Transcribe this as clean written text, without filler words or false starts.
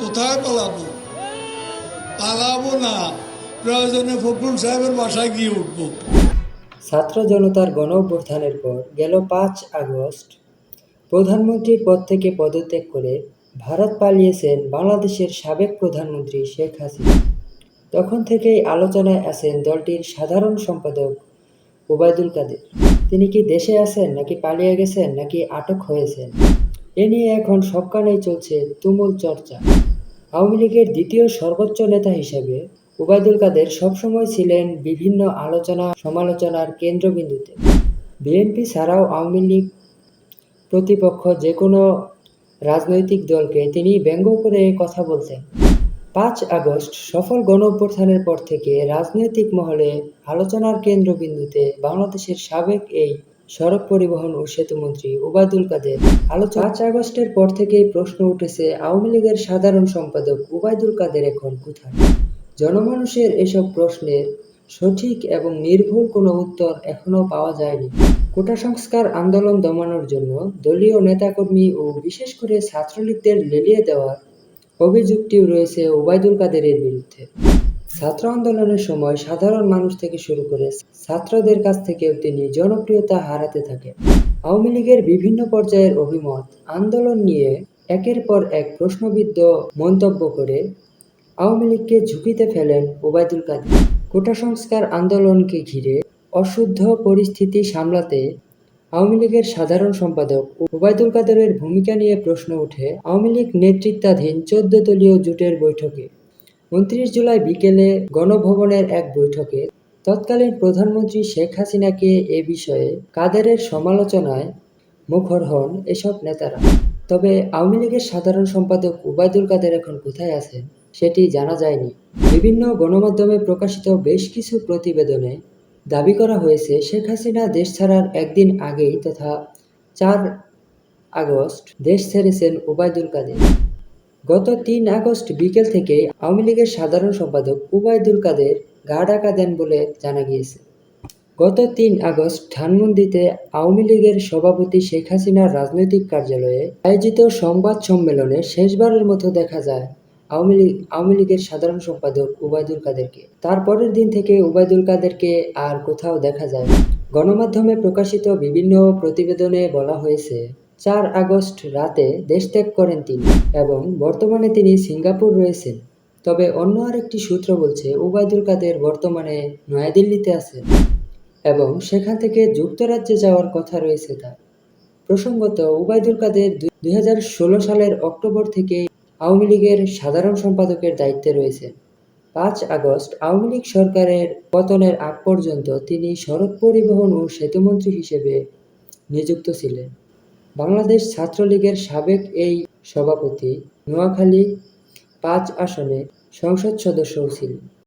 কোথায় পালাবো? পালাবো না, প্রয়োজনে ফখরুল সাহেবের বাসায় গিয়ে উঠবো। ছাত্র জনতার গণঅভ্যুত্থানের পর গেল ৫ আগস্ট প্রধানমন্ত্রীর পদ থেকে পদত্যাগ করে ভারত পালিয়েছেন বাংলাদেশের সাবেক প্রধানমন্ত্রী শেখ হাসিনা। তখন থেকেই আলোচনায় আছেন দলটির সাধারণ সম্পাদক ওবায়দুল কাদের। তিনি কি দেশে আছেন, নাকি পালিয়ে গেছেন, নাকি আটক হয়েছেন? এ নিয়ে এখন সবখানেই চলছে তুমুল চর্চা। আওয়ামী লীগের দ্বিতীয় সর্বোচ্চ নেতা হিসেবে ওবায়দুল কাদের সবসময় ছিলেন বিভিন্ন আলোচনা সমালোচনার কেন্দ্রবিন্দুতে। বিএনপি ছাড়াও আওয়ামী লীগ প্রতিপক্ষ যে কোনো রাজনৈতিক দলকে তিনি ব্যঙ্গ করে কথা বলতেন। ৫ আগস্ট সফল গণঅভ্যুত্থানের পর থেকে রাজনৈতিক মহলে আলোচনার কেন্দ্রবিন্দুতে বাংলাদেশের সাবেক এই সড়ক পরিবহন ও সেতুমন্ত্রী ওবায়দুল কাদের। ৫ আগস্টের পর থেকেই প্রশ্ন উঠেছে, আওয়ামী লীগের সাধারণ সম্পাদক ওবায়দুল কাদের এখন কোথায়? জনমানুষের এসব প্রশ্নের সঠিক এবং নির্ভুল কোনো উত্তর এখনো পাওয়া যায়নি। কোটা সংস্কার আন্দোলন দমানোর জন্য দলীয় নেতাকর্মী ও বিশেষ করে ছাত্রলীগদের লেলিয়ে দেওয়ার অভিযোগটিও রয়েছে ওবায়দুল কাদেরের বিরুদ্ধে। ছাত্র আন্দোলনের সময় সাধারণ মানুষ থেকে শুরু করে ছাত্রদের কাছ থেকেও তিনি জনপ্রিয়তা হারাতে থাকেন। আওয়ামী লীগের বিভিন্ন পর্যায়ের অভিমত আন্দোলন নিয়ে একের পর এক প্রশ্নবিদ্ধ মন্তব্য করে আওয়ামী লীগকে ঝুঁকিতে ফেলেন ওবায়দুল কাদের। কোটা সংস্কার আন্দোলনকে ঘিরে অশুদ্ধ পরিস্থিতি সামলাতে আওয়ামী লীগের সাধারণ সম্পাদক ওবায়দুল কাদেরের ভূমিকা নিয়ে প্রশ্ন ওঠে আওয়ামী লীগ নেতৃত্বাধীন ১৪ দলীয় জোটের বৈঠকে। ২৯ জুলাই বিকেলে গণভবনের এক বৈঠকে তৎকালীন প্রধানমন্ত্রী শেখ হাসিনাকে এ বিষয়ে কাদেরের সমালোচনায় মুখর হন এসব নেতারা। তবে আওয়ামী লীগের সাধারণ সম্পাদক ওবায়দুল কাদের এখন কোথায় আছেন সেটি জানা যায়নি। বিভিন্ন গণমাধ্যমে প্রকাশিত বেশ কিছু প্রতিবেদনে দাবি করা হয়েছে, শেখ হাসিনা দেশ ছাড়ার একদিন আগেই তথা ৪ আগস্ট দেশ ছেড়েছেন ওবায়দুল কাদের। গত ৩ আগস্ট বিকেল থেকেই আওয়ামী লীগের সাধারণ সম্পাদক ওবায়দুল কাদের গা ঢাকা দেন বলে জানা গিয়েছে। গত ৩ আগস্ট ধানমন্ডিতে আওয়ামী লীগের সভাপতি শেখ হাসিনার রাজনৈতিক কার্যালয়ে আয়োজিত সংবাদ সম্মেলনে শেষবারের মতো দেখা যায় আওয়ামী লীগের সাধারণ সম্পাদক ওবায়দুল কাদেরকে। তার পরের দিন থেকে ওবায়দুল কাদেরকে আর কোথাও দেখা যায় না। গণমাধ্যমে প্রকাশিত বিভিন্ন প্রতিবেদনে বলা হয়েছে, ৪ আগস্ট রাতে দেশত্যাগ করেন তিনি এবং বর্তমানে তিনি সিঙ্গাপুর রয়েছেন। তবে অন্য আরেকটি সূত্র বলছে, ওবায়দুল কাদের বর্তমানে নয়াদিল্লিতে আছেন এবং সেখান থেকে যুক্তরাজ্যে যাওয়ার কথা রয়েছে তার। প্রসঙ্গত, ওবায়দুল কাদের ২০১৬ সালের অক্টোবর থেকে আওয়ামী লীগের সাধারণ সম্পাদকের দায়িত্বে রয়েছেন। ৫ আগস্ট আওয়ামী লীগ সরকারের পতনের আগ পর্যন্ত তিনি সড়ক পরিবহন ও সেতুমন্ত্রী হিসেবে নিযুক্ত ছিলেন। বাংলাদেশ ছাত্রলীগের সাবেক এই সভাপতি নোয়াখালী ৫ আসনের সংসদ সদস্যও ছিলেন।